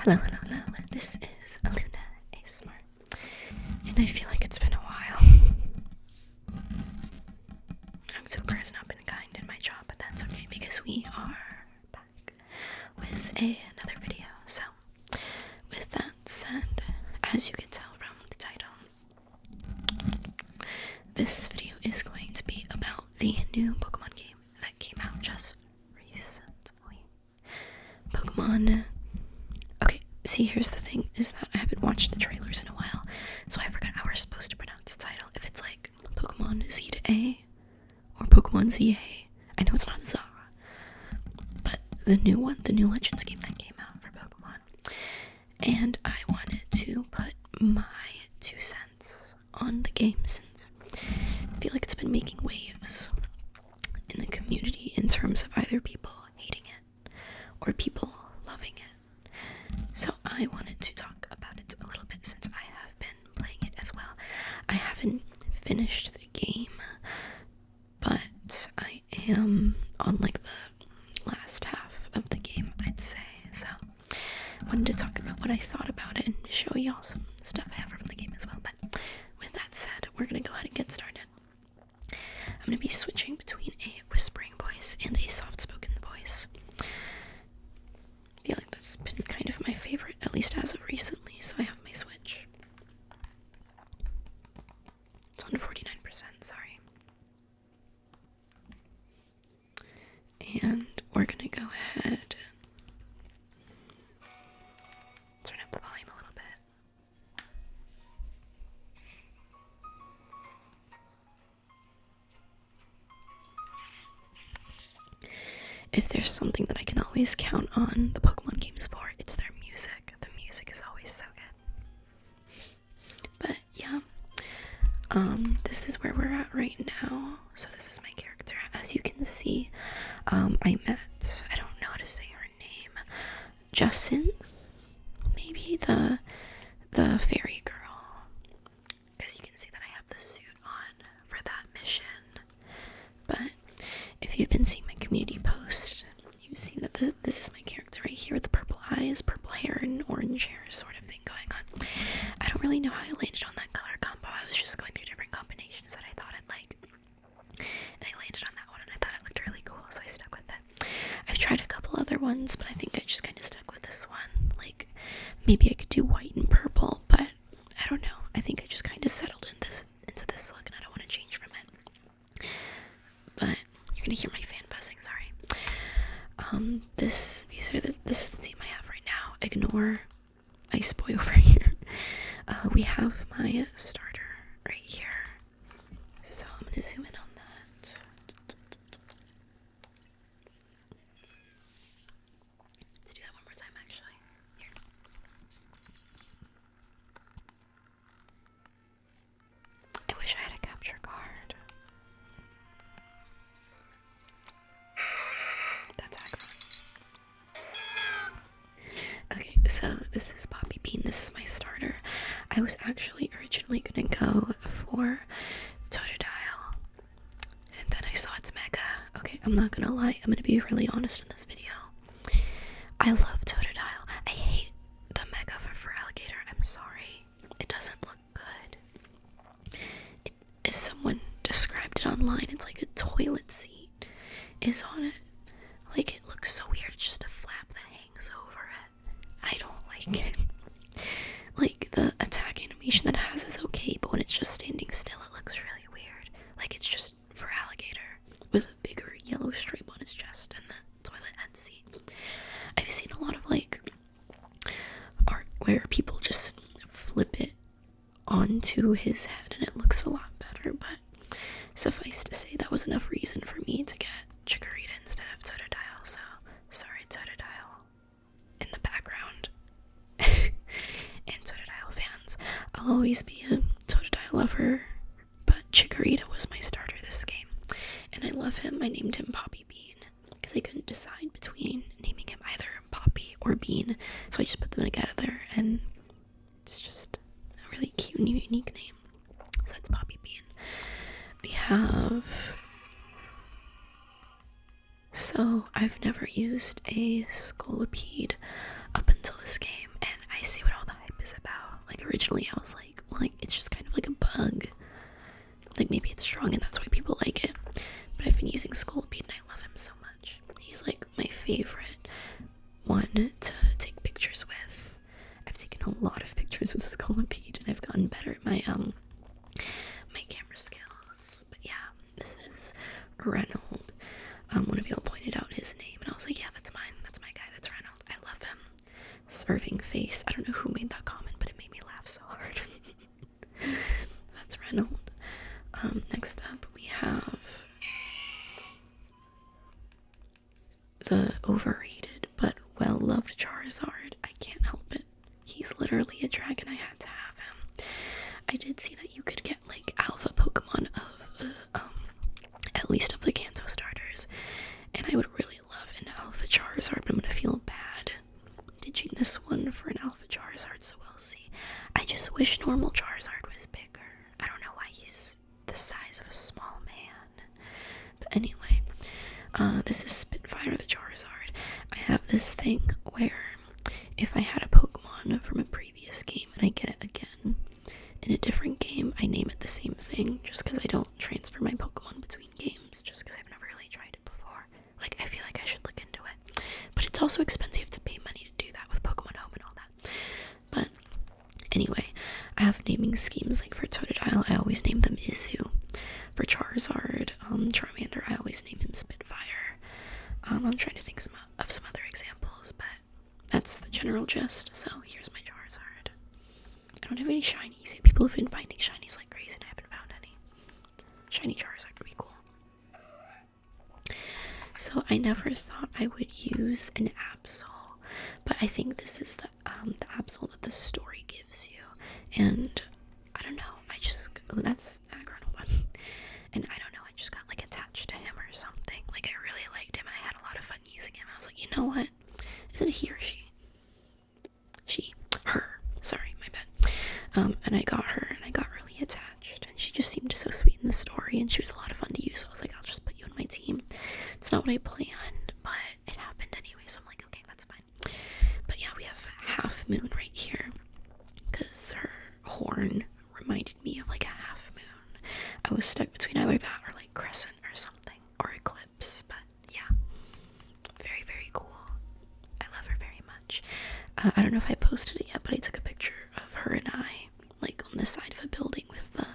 Hello. This is Aluna ASMR, and I feel like it's been a while. October has not been kind in my job, but that's okay because we are back with another video. So, with that said, as you can tell from the title, this video is going to be about the new Pokemon game that came out just recently. Pokemon. Okay, see, here's the thing, is that I haven't watched the trailers in a while, so I forgot how we're supposed to pronounce the title. If it's like Pokemon ZA or Pokemon ZA. I know it's not ZA, but the new one, the new Legends game that came out for Pokemon. And I wanted to put my 2 cents on the game since I feel like it's been making waves in the community in terms of either people hating it or people loving it. So I wanted to talk about it a little bit since I have been playing it as well. I haven't finished the game, but I am on like the last half of the game, I'd say. So I wanted to talk about what I thought about it and show y'all some stuff I have from the game as well. But with that said, we're gonna go ahead and get started. I'm gonna be switching between a whispering voice and a soft-spoken voice. I feel like that's been kind of my favorite, at least as of recently, so I have my Switch. It's on 49%, sorry. And we're gonna go ahead, turn up the volume a little bit. If there's something that I can always count on the Pokemon games for, it's their music. The music is always so good. But yeah, this is where we're at right now. So this is my character. As you can see, I met, I don't know how to say her name, Jacinth, maybe the fairy girl, because you can see that I have the suit on for that mission. But if you've been seeing my community post, you've seen that this is my character right here with the purple eyes, purple hair, and orange hair sort of thing going on. I don't really know how I landed on that color combo. I was just going through different combinations that I thought I'd like, and I landed on that one, and I thought it looked really cool, so I stuck with it. I've tried a couple other ones, but I think I just kind of stuck with this one. Like, maybe I could do white and purple, but I don't know. I think I just kind of settled into this look, and I don't want to change from it. But you're gonna hear my fan buzzing, sorry. This is the team I have right now. Ignore Ice Boy over here. We have my starter right here. So I'm gonna zoom in on that. Let's do that one more time, actually. Here. I wish I had a capture card. That's aggro. Okay, so this is Poppy Bean. This is my starter. I was actually originally gonna go for Totodile, and then I saw it's Mega. Okay, I'm not gonna lie. I'm gonna be really honest in this video. I love Totodile. I hate the Mega for Alligator. I'm sorry. It doesn't look good. As someone described it online, it's like a toilet seat is on it. Like, it looks so weird. It's just a flap that hangs over it. I don't like it. Like, the attack animation that it has is okay, but when it's just standing still, it looks really weird. Like, it's just for Alligator with a bigger yellow stripe on his chest and the toilet head seat. I've seen a lot of, like, art where people just flip it onto his head and it looks a lot better, but suffice to say, that was enough reason for me to get Chikorita instead of Totodile, so sorry, Totodile in the background. And Totodile fans, I'll always be a Totodile lover, but Chikorita was my starter this game, and I love him. I named him Poppy Bean because I couldn't decide between naming him either Poppy or Bean, so I just put them together, and it's just a really cute and unique name. So that's Poppy Bean. We have... So I've never used a Scolipede up until this game, see what all the hype is about. Like, originally I was like, well, like, it's just kind of like a bug. Like, maybe it's strong and that's why people like it. But I've been using Scolipede and I love him so much. He's like my favorite one to take pictures with. I've taken a lot of pictures with Scolipede and I've gotten better at my my camera skills. But yeah, this is Reynold. One of y'all pointed out his name and I was like, yeah, that's mine. That's my guy. That's Reynold. I love him. Serving face. I don't know who made that comment, but it made me laugh so hard. That's Reynold. Next up we have the overrated but well-loved Charizard. I can't help it. He's literally a dragon. I had to have him. I did see that you could get like alpha Pokemon of the at least of the Kanto starters, and I would really love an alpha Charizard, but I'm gonna feel bad ditching this one for an alpha Charizard, so we'll see. I just wish normal Charizard was bigger. I don't know why he's the size of a small man. But anyway, this is Spitfire the Charizard. I have this thing where if I had a Pokemon from a previous game and I get it again in a different game, I name it the same thing just because I don't transfer my Pokemon between games, just because I've never really tried it before. Like, I feel like I should look into it. But it's also expensive to pay money to do that with Pokemon Home and all that. But anyway, I have naming schemes. Like for Totodile, I always name them Izu. For Charizard, Charmander, I always name him Spitfire. I'm trying to think of some other examples, but that's the general gist. So here's my Charizard. I don't have any shinies yet. People have been finding shinies like crazy and I haven't found any. Shiny Charizard would be cool. So I never thought I would use an Absol, but I think this is the Absol that the story gives you. And I don't know, oh, that's Aggron, hold on. And I don't know, I just got like attached to him or something. Like I really liked him and I had a lot of fun using him. I was like, you know what? Is it a he or she? Her. Sorry, my bad. And I got her and I got really attached. And she just seemed so sweet in the story and she was a lot of fun to use. So I was like, I'll just put you in my team. It's not what I planned, but it happened anyway. So I'm like, okay, that's fine. But yeah, we have Half Moon right here. Because her horn reminded me of like a half moon. I was stuck between either that or like crescent or something, or eclipse, but yeah, very, very cool. I love her very much. I don't know if I posted it yet, but I took a picture of her and I, like on the side of a building with the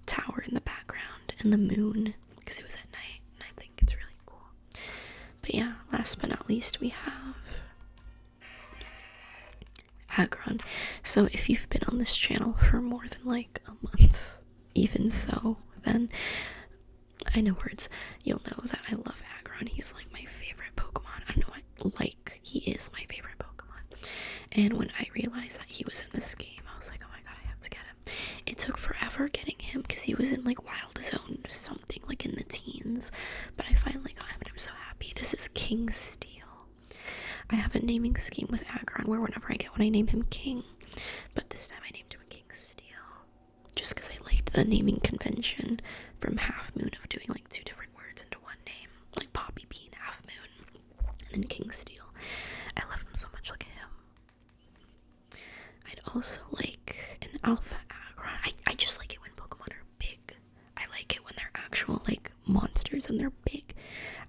tower in the background and the moon, because it was at night, and I think it's really cool. But yeah, last but not least, we have Aggron. So if you've been on this channel for more than like a month, even so, then I know words, you'll know that I love Aggron. He's like my favorite Pokemon. I don't know why, like, he is my favorite Pokemon. And when I realized that he was in this game, I was like, oh my god, I have to get him. It took forever getting him because he was in like Wild Zone something, like in the teens, but I finally got him and I'm so happy. This is King Steel. I have a naming scheme with Aggron where whenever I get one, I name him King, but this time I named him King Steel, just because I liked the naming convention from Half Moon of doing like two different words into one name, like Poppy Bean, Half Moon, and then King Steel. I love him so much. Look at him. I'd also like an Alpha Aggron. I just like it when Pokemon are big. I like it when they're actual like monsters and they're big.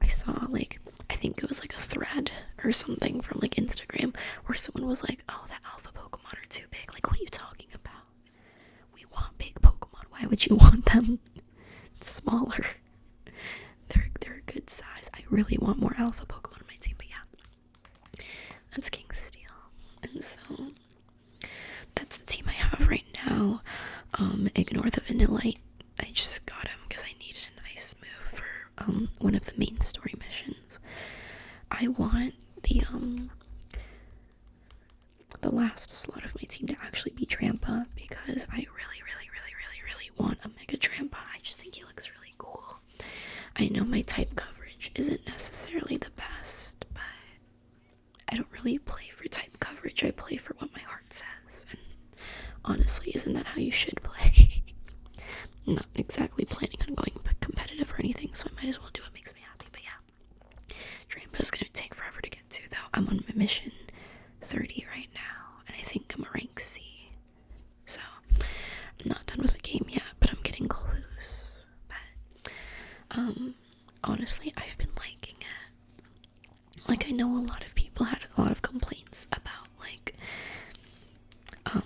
I saw like, I think it was like a thread or something from like Instagram where someone was like, oh, the alpha Pokemon are too big. Like, what are you talking about? We want big Pokemon. Why would you want them smaller? They're a good size. I really want more alpha Pokemon on my team, but yeah. That's King Steel. And so that's the team I have right now. Ignore the Vanillite. I just got him because I needed an ice move for one of the main story missions. I want the last slot of my team to actually be Trampa because I really want a Mega Trampa. I just think he looks really cool. I know my type coverage isn't necessarily the best, but I don't really play for type coverage. I play for what my heart says, and honestly, isn't that how you should play? I'm not exactly planning on going competitive or anything, so I might as well do what makes me happy, but yeah. Trampa is going to take forever to get to, though. I'm on mission 30 right now, and I think I'm honestly, I've been liking it. Like, I know a lot of people had a lot of complaints about, like, oh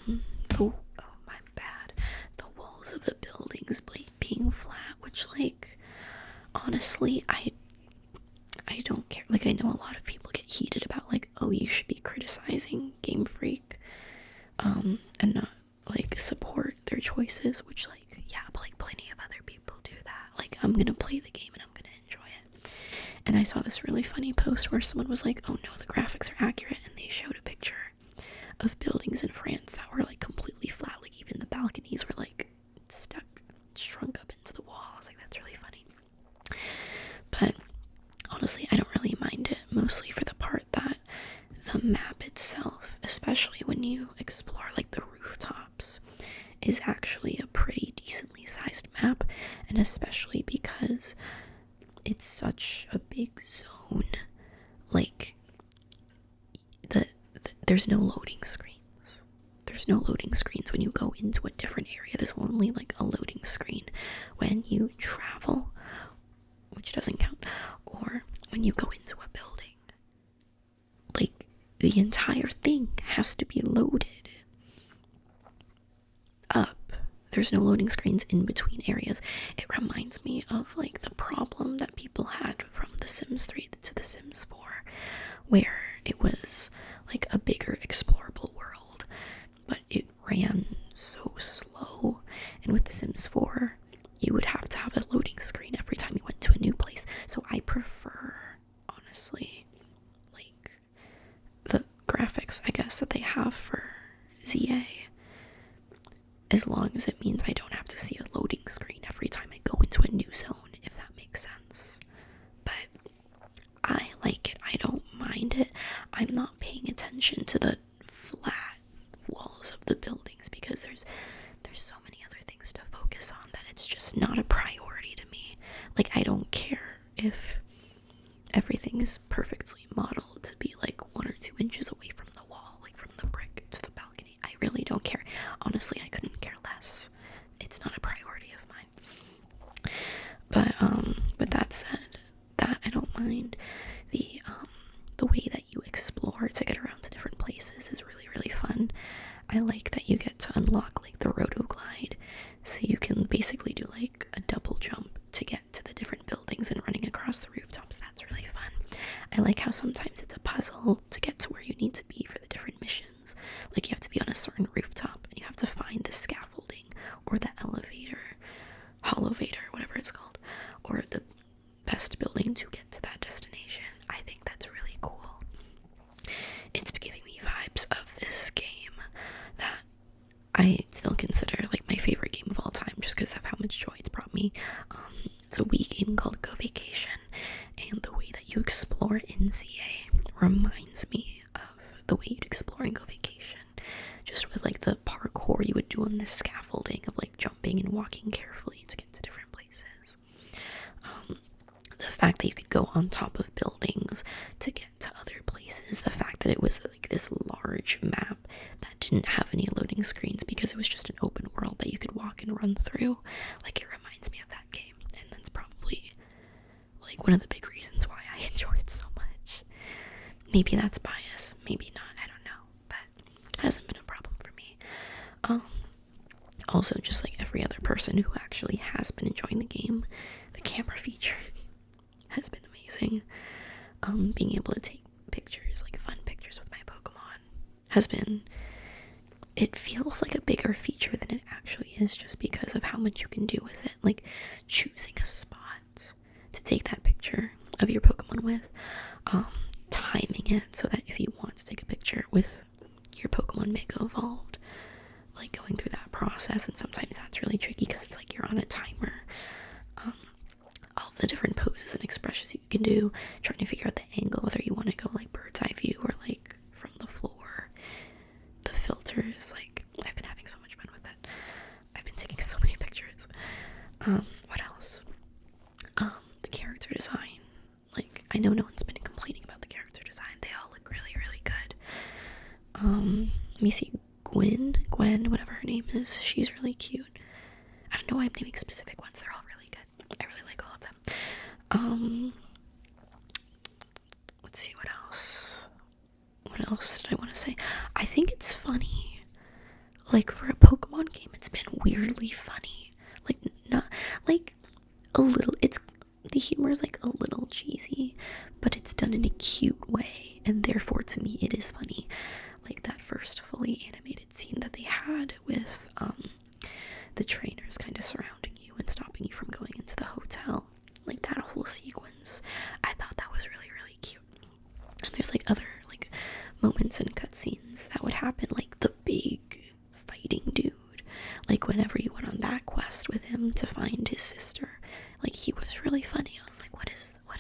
my bad, the walls of the buildings being flat, which, like, honestly, I don't care. Like, I know a lot of people get heated about, like, oh, you should be criticizing Game Freak, and not, like, support their choices, which, like, yeah, but, like, plenty of other people do that. Like, I'm gonna play the game and I'm gonna enjoy it. And I saw this really funny post where someone was like, oh no, the graphics are accurate, and they showed a picture of buildings in France that were, like, completely flat. Like, even the balconies were, like, shrunk up into the walls. Like, that's really funny. But honestly, I don't really mind it, mostly for the part that the map itself, especially when you explore, like, the rooftops, is actually a pretty decently sized map, and especially because it's such a big zone. Like, there's no loading screens. There's no loading screens when you go into a different area. There's only, like, a loading screen when you travel, which doesn't count, or when you go into a building. Like, the entire thing has to be loaded up. There's no loading screens in between areas. It reminds me of, like, the problem that people had from The Sims 3 to The Sims 4, where it was, like, a bigger explorable world, but it ran so slow. And with The Sims 4, you would have to have a loading screen every time you went to a new place. So I prefer, honestly, like, the graphics, I guess, that they have for ZA, as long as it means I don't have to see a loading screen every time I go into a new zone, if that makes sense. But I like it. I don't mind it. I'm not paying attention to the flat walls of the buildings because there's so many other things to focus on that it's just not a priority to me. Like, I don't care if everything is perfectly modeled to be, like, 1 or 2 inches away from the wall, like from the brick to the balcony. I really don't care. Honestly, I couldn't care less. It's not a priority of mine. But with that said, that I don't mind. The way that you explore to get around to different places is really, really fun. I like that you get to unlock, like, the roto glide, so you can basically do, like, a double jump to get to the different buildings and running across the rooftops. That's really fun. I like how sometimes it's a puzzle to get to where you need to be for the different missions. Like, you have to be on a certain rooftop and you have to find the scaffolding or the elevator, holovator, whatever it's called, or the best building to get to that destination. I think that's really cool. It's giving me vibes of this game that I still consider, like, my favorite game of all time, just because of how much joy it's brought me. It's a Wii game called Go Vacation, and the way that you explore in ZA reminds me of the way you'd explore in Go Vacation, just with, like, the parkour you would do on the scaffolding of, like, jumping and walking carefully to get to different places. The fact that you could go on top of buildings to get to other places, the fact that it was, like, this large map that didn't have any loading screens because it was just an open world that you could walk and run through, like, it reminds me of that game, and that's probably, like, one of the big reasons why I enjoy it so much. Maybe that's bias, maybe not, I don't know, but it hasn't been a problem for me. Also, just like every other person who actually has been enjoying the game, the camera feature has been amazing. Being able to take pictures, like fun pictures with my Pokemon, has been, it feels like a bigger feature than it actually is, just because of how much you can do with it. Like, choosing a spot to take that picture of your Pokemon with, timing it so that if you want to take a picture with your Pokemon Mega Evolved, like, going through that process, and sometimes that's really tricky because it's like you're on a timer. All the different poses and expressions you can do, trying to figure out the angle, whether you want to go, like, bird's eye view or, like, from the floor. The filters, like, I've been having so much fun with it. I've been taking so many pictures. What else? The character design. Like, I know no one's been complaining about the character design. They all look really, really good. Let me see. Gwen, whatever her name is, she's really cute. I don't know why I'm naming specific ones. They're all really good. I really like all of them. Um, let's see what else. What else did I want to say? I think it's funny. Like, for a Pokemon game, it's been weirdly funny. Like, not, like, a little, the humor is, like, a little cheesy, but it's done in a cute way, and therefore, to me, it is funny. Like, that first fully animated scene that they had with, the trainers kind of surrounding you and stopping you from going into the hotel. Like, that whole sequence, I thought that was really, really cute. And there's, like, other, like, moments and cutscenes that would happen, like the big fighting dude. Like, whenever you went on that quest with him to find his sister, like, he was really funny. I was like, what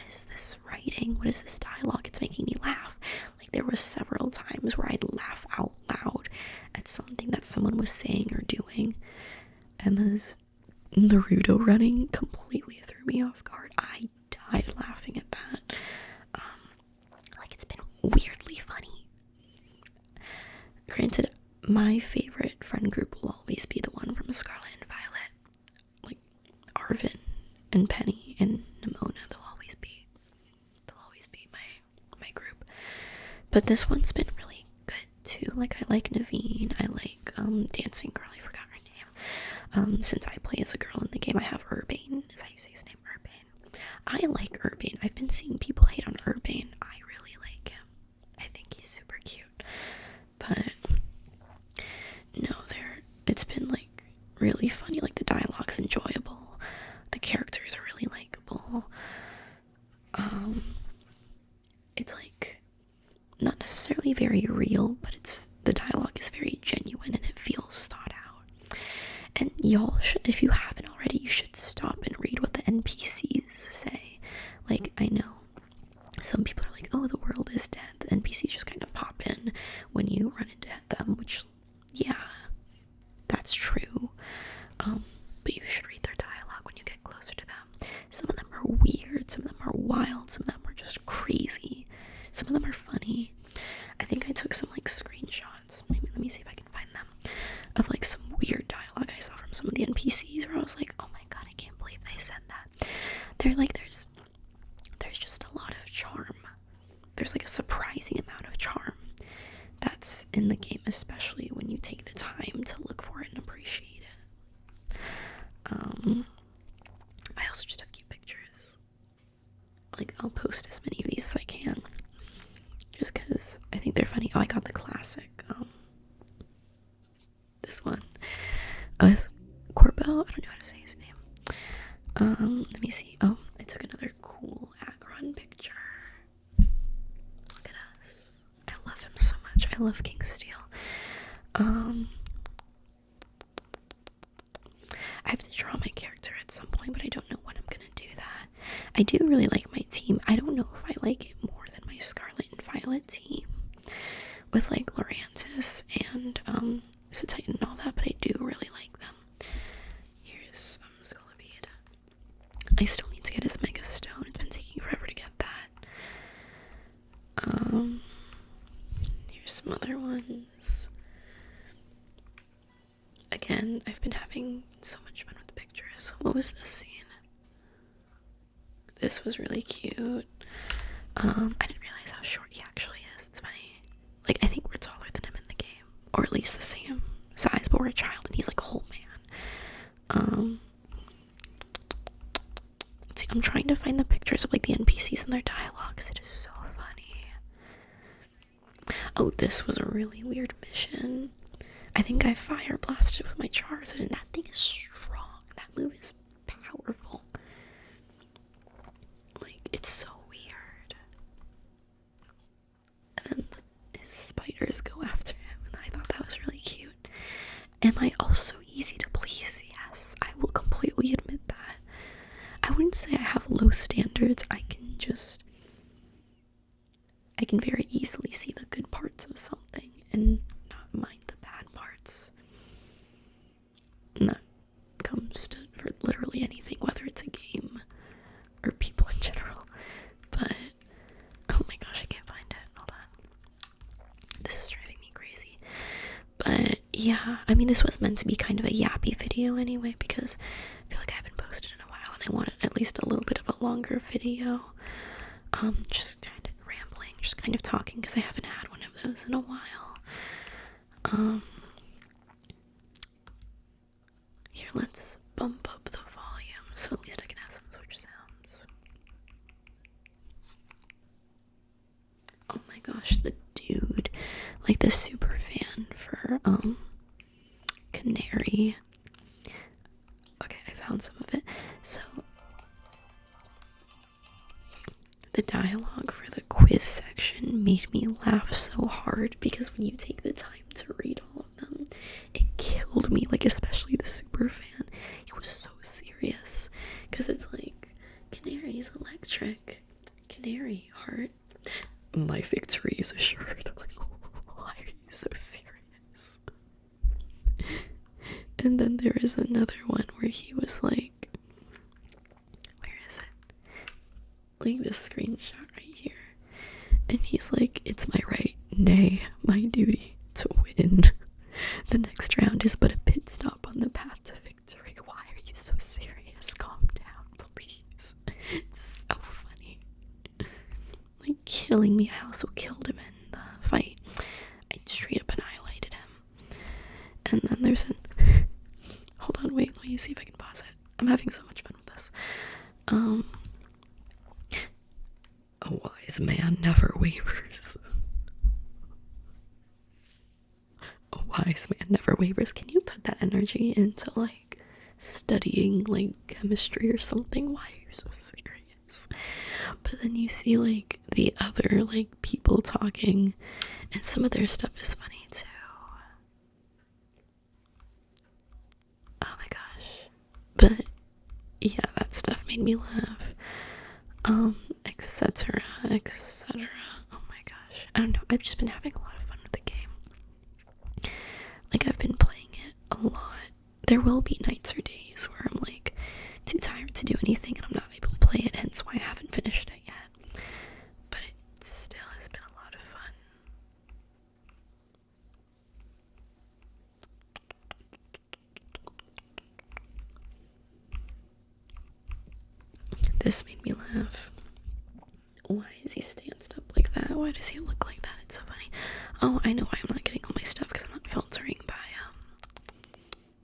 is this writing? What is this dialogue? It's making me laugh. Like, there were several times where I'd laugh out loud at something that someone was saying or doing. Emma's Naruto running completely threw me off guard. I died laughing at that. Like, it's been weirdly funny. Granted, my favorite friend group will always be the one from Scarlet and Violet. Like, Arvin and Penny and Nimona, they'll always be my group. But this one's been really good too. Like, I like Naveen, I like Dancing Girl, I forgot her name. Since I play as a girl in the game, I have Urbane. Is that how you say his name? Urbane. I like Urbane. I've been seeing people hate on Urbane. I really like him. I think he's super cute. But no, it's been like really funny. Like, the dialogue's enjoyable. The characters are really likable. It's like not necessarily very real, but the dialogue is very genuine and it feels thought out. And y'all should, if you haven't already, you should stop and read what the NPCs say. Like, I know some people are like, oh, the world is dead. The NPCs just kind of pop in when you run into them, which, yeah, that's true. But you should read their dialogue when you get closer to them. Some of them are weird, some of them are wild, some of them are just crazy. Some of them are funny. I think I took some, like, screenshots. Maybe, let me see if I can find them. Of, like, some weird dialogue I saw from some of the NPCs where I was like, oh my god, I can't believe they said that. They're like, there's just a lot of charm. There's, like, a surprising amount of charm that's in the game, especially when you take the time to look for it and appreciate it. I also just have cute pictures. Like, I'll post as many of these as I can, just because I think they're funny. Oh, I got the classic, this one with Corpo. I don't know how to say his name. Let me see. Oh, I took another cool Aggron picture. Look at us. I love him so much. I love King Steel. I have to draw my character at some point, but I don't know when I'm gonna do that. I do really like my team. I don't know if I like it more than my Scarlet and Violet team with, like, Lurantis and Titan and all that, but I do really like them. Here's Scolipede. I still need to get his Mega Stone. It's been taking forever to get that. Here's some other ones. Again, I've been having so much fun with the pictures. What was this scene? This was really cute. I didn't realize how short he actually is. It's funny. Like, I think we're taller than him in the game, or at least the same size, but we're a child and he's like a whole man. Let's see, I'm trying to find the pictures of, like, the NPCs and their dialogues. It is so funny. Oh, this was a really weird mission. I think I fire blasted with my Charizard, and that thing is strong. That move is powerful. Like, it's so weird. And then his spiders go after him, and I thought that was really cute. Am I also easy to please? Yes, I will completely admit that. I wouldn't say I have low standards. I can very easily see the good parts of something and not mind the bad parts. And that comes to for literally anything, whether it's a game or people in general. But oh my gosh, I can't find it. Hold on. This is driving me crazy. But yeah, I mean, this was meant to be kind of a yappy video anyway, because I feel like I haven't posted in a while and I wanted at least a little bit of a longer video. Just kind of rambling, just kind of talking, because I haven't had one of those in a while. Here, let's bump up the volume so at least I can have some switch sounds. Oh my gosh, the dude, like the super fan for Canary. Okay, I found some of it. So the dialogue for the quiz section made me laugh so hard, because when you take the time to read all of them, it killed me, like especially the super fan. He was so serious, because it's like, Canary's electric, Canary heart, my victory is assured. Like, why are you so serious? And then there is another one where he was like, where is it? Like this screenshot right here. And he's like, it's my right, nay, my duty to win. The next round is but a pit stop on the path to victory. Why are you so serious? Calm down, please. It's so funny. Like, killing me. I also killed him in the fight. I straight up annihilated him. And then there's an... Hold on, wait, let me see if I can pause it. I'm having so much fun with this. A wise man never wavers. A wise man never wavers. Can you put that energy into, like, studying, like, chemistry or something? Why are you so serious? But then you see, like, the other, like, people talking, and some of their stuff is funny, too. Oh my gosh. But, yeah, that stuff made me laugh. Etc. Etc. Oh my gosh. I don't know. I've just been having a lot of fun with the game. Like, I've been playing it a lot. There will be nights or days where I'm, like, too tired to do anything and I'm not able to play it, hence why I haven't finished it yet. But it still has been a lot of fun. This made me laugh. Why is he stanced up like that? Why does he look like that? It's so funny. Oh, I know why I'm not getting all my stuff, because I'm not filtering by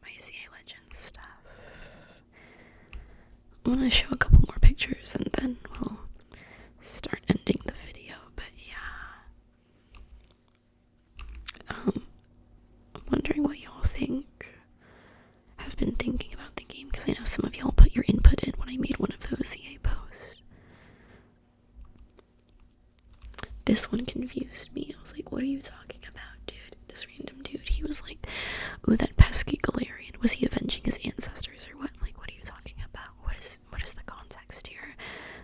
my ZA Legends stuff. I'm gonna show a couple more pictures and then we'll start ending the video, but yeah. I'm wondering what y'all think. Have been thinking about the game, because I know some of y'all put your input in when I made one of those ZA posts. This one confused me. I was like, what are you talking about, dude? This random dude, he was like, ooh, that pesky Galarian, was he avenging his ancestors or what? Like, what are you talking about? What is the context here?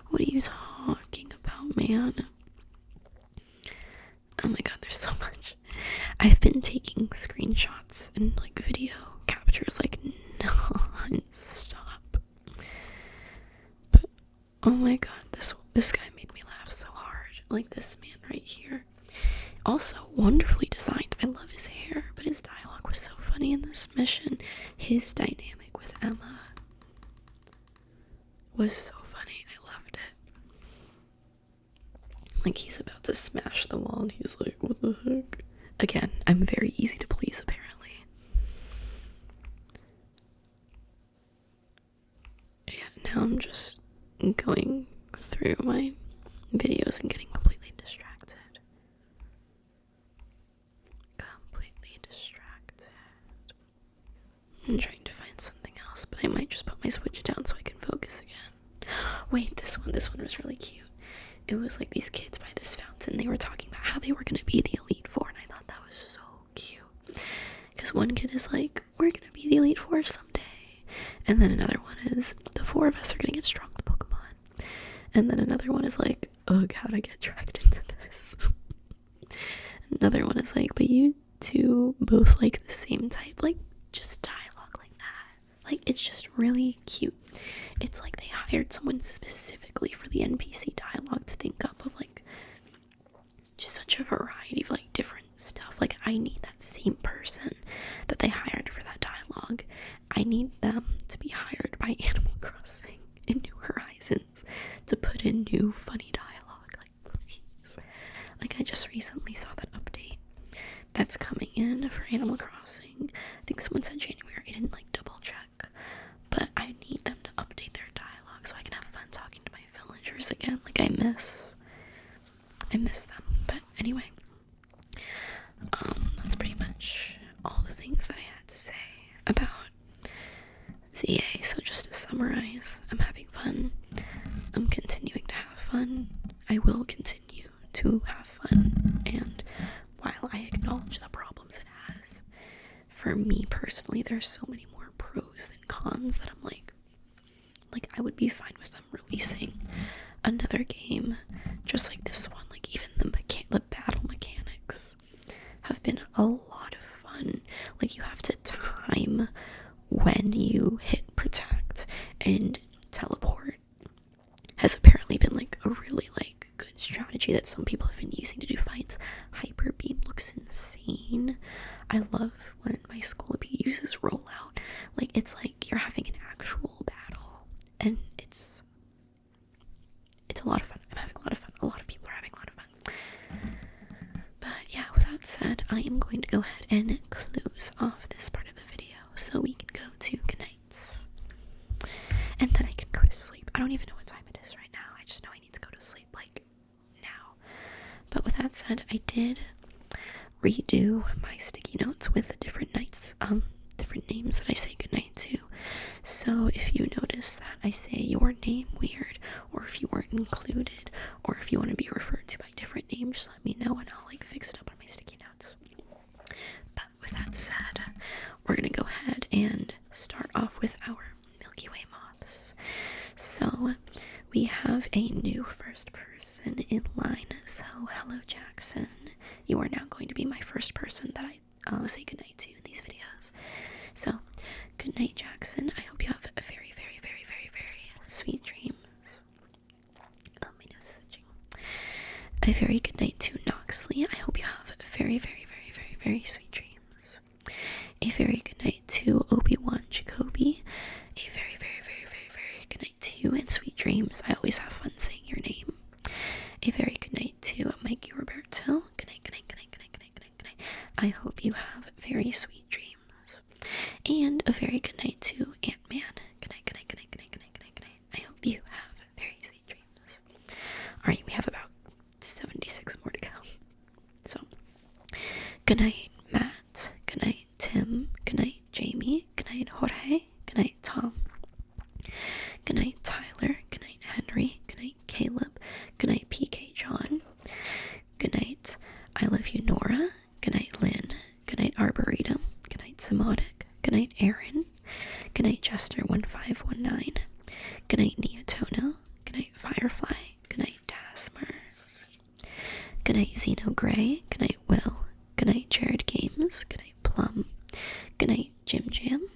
What are you talking about, man? Oh my god, there's so much. I've been taking screenshots and, like, video captures, like, non-stop. But, oh my god, this guy made me laugh so hard. Like, this man right here. Also, wonderfully designed. I love his hair, but his dialogue was so funny in this mission. His dynamic with Emma was so funny. I loved it. Like, he's about to smash the wall and he's like, what the heck? Again, I'm very easy to please, apparently. Yeah, now I'm just going through my videos and getting completely distracted. I'm trying to find something else, but I might just put my Switch down so I can focus again. Wait, this one was really cute. It was like these kids by this fountain. They were talking about how they were going to be the Elite Four, and I thought that was so cute. Because one kid is like, we're going to be the Elite Four someday. And then another one is, the four of us are going to get strong with Pokemon. And then another one is like, ugh, how'd I get dragged into this? Another one is like, but you two both like the same type, like, just dialogue like that. Like, it's just really cute. It's like they hired someone specifically for the NPC dialogue to think up of, like, just such a variety of, like, different stuff. Like, I need that same person that they hired for that dialogue. I need them to be hired by Animal Crossing in New Horizons. new funny dialogue. Like, please. Like, I just recently saw that update that's coming in for Animal Crossing. I think someone said January. I didn't like double check, but I need them to update their dialogue so I can have fun talking to my villagers again. Like, I miss them. But anyway, that's pretty much all the things that I had to say about ZA. So just to summarize, I'm having fun. I'm continuing to have fun. I will continue to have fun. And while I acknowledge the problems it has, for me personally, there's so many more pros than cons that I'm like I would be fine with them releasing another game just like this one. Like, even the battle mechanics have been a lot of fun. Like, you have to time when you hit protect and teleport has apparently been like a really like good strategy that some people have been using to do fights. Hyper beam looks insane. I love when my Scolipede uses rollout. Like, it's like you're having an actual battle, and it's a lot of fun. I'm having a lot of fun. A lot of people are having a lot of fun. But yeah, with that said, I am going to go ahead and close off this part of the video so we can go to goodnights. And then I can go to sleep. I don't even know what time it is right now. I just know I need to go to sleep, like, now. But with that said, I did redo my sticky notes with the different nights, different names that I say goodnight to. So if you notice that I say your name weird, or if you weren't included, or if you want to be referred to by a different name, just let me know and I'll like fix it up on my sticky notes. But with that said, we're gonna go ahead and start off with our Milky Way moths. So we have a new first person in line. So hello, Jackson. You are now going to be my first person that I say goodnight to in these videos. So, good night, Jackson. I hope you have a very, very, very, very, very sweet dreams. Oh, my nose is itching. A very good night to Noxley. I hope you have a very, very, very, very, very sweet dreams. A very good night to Obi-Wan Jacoby. A very, very, very, very, very good night to you and sweet dreams. I always have fun saying your name. A very good night to Mikey Roberto. Good night, good night, good night, good night, good night, good night, good night. I hope you have very sweet dreams. And a very good night to Ant-Man. Good night, good night, good night, good night, good night, good night, good night. I hope you have very sweet dreams. Alright, we have about 76 more to go. So, good night, Matt. Good night, Tim. Good night, Jamie. Good night, Jorge. Good night, Tom. Good night, Tyler. Good night, Henry. Good night, Caleb. Good night, PK John. Good night, I love you, Nora. Good night, Lynn. Good night, Arboretum. Good night, Simotic. Good night, Aaron. Good night, Jester1519. Good night, Neotono. Good night, Firefly. Good night, Dasmer. Good night, Xeno Gray. Good night, Will. Good night, Jared Games. Good night, Plum. Good night, Jim Jam.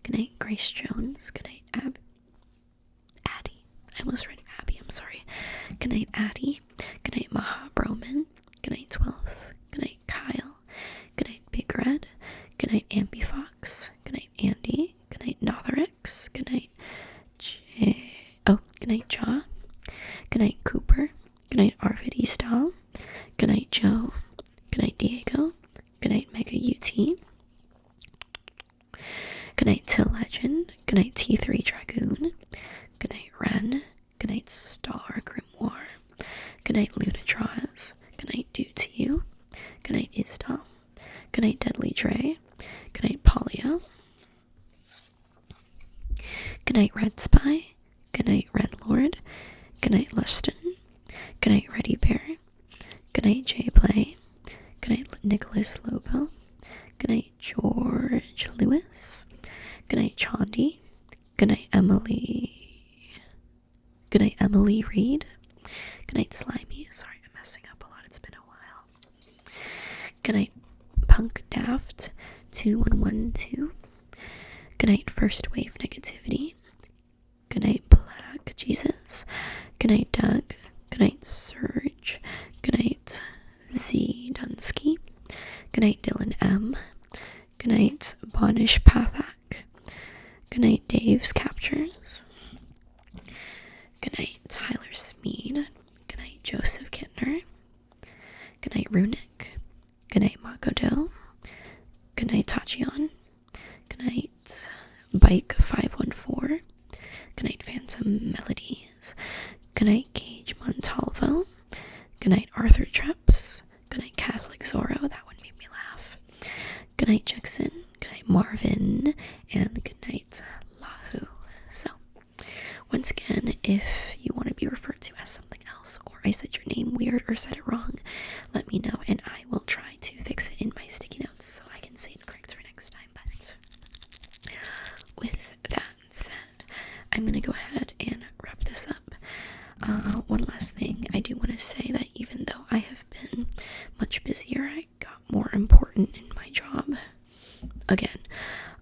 Good night, Grace Jones. Good night, Addie. I almost read Abby, I'm sorry. Good night, Addie. Good night, Maha Broman. Good night, 12th. Good night, Kyle. Good night, Big Red. Good night, Ambi Fox. Good night, Andy. Good night, Notherix. Good night, good night, Jaw. Good night, Cooper. Good night, Arvid Eastall. Good night, Joe. Good night, Diego. Good night, Mega UT. Good night, Till Legend. Good night, T3 Dragoon. Good night, Ren. Good night, Star Grimoire. Good night, Luna Draws. Good night, Due to You. Good night, Istal. Good night, Deadly Dre. Good night, Polio. Good night, Red Spy. Good night, Red Lord. Good night, Luston. Good night, Ready Bear. Good night, J Play. Good night, Nicholas Lobo. Good night, George Lewis. Good night, Chandi. Good night, Emily. Good night, Emily Reed. Good night, Slimy. Sorry, I'm messing up a lot. It's been a while. Good night, Punk Daft 2112. Good night, First Wave Negativity. Good night, Black Jesus. Good night, Doug. Good night, Surge. Good night, Z Dunsky. Good night, Dylan M. Good night, Bonish Pathak. Good night, Dave's Captures. Good night, Tyler Smeed. Good night, Joseph Kittner. Good night, Runic. Good night, Makoto. Good night, Tachion. Good night, Bike514. Good night, Phantom Melodies. Good night, Gage Montalvo. Good night, Arthur Treps. Good night, Catholic Zorro. That one made me laugh. Good night, Jackson. Good night, Marvin. And good night, Lahu. So, once again, if you want to be referred to as something else, or I said your name weird or said it wrong, let me know and I will try to fix it in my sticky notes so I can say it correct for next time. But with that said, I'm going to go ahead and wrap this up. One last thing, I do want to say that even though I have been much busier, I got more important in my job again.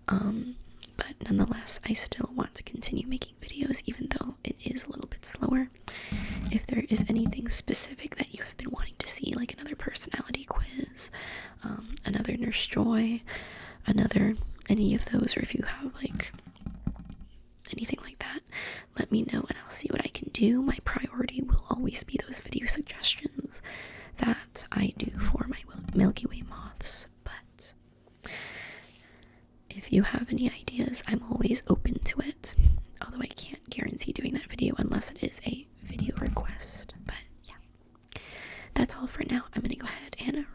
But nonetheless, I still want to continue making videos even though it is a little bit slower. If there is anything specific that you have been wanting to see, like another personality quiz, another Nurse Joy, any of those, or if you have like anything like that, let me know and I'll see what I can do. My priority will always be those video suggestions that I do for my Milky Way moths, but if you have any ideas, I'm always open to it, although I can't guarantee doing that video unless it is a video request. But yeah, that's all for now. I'm gonna go ahead and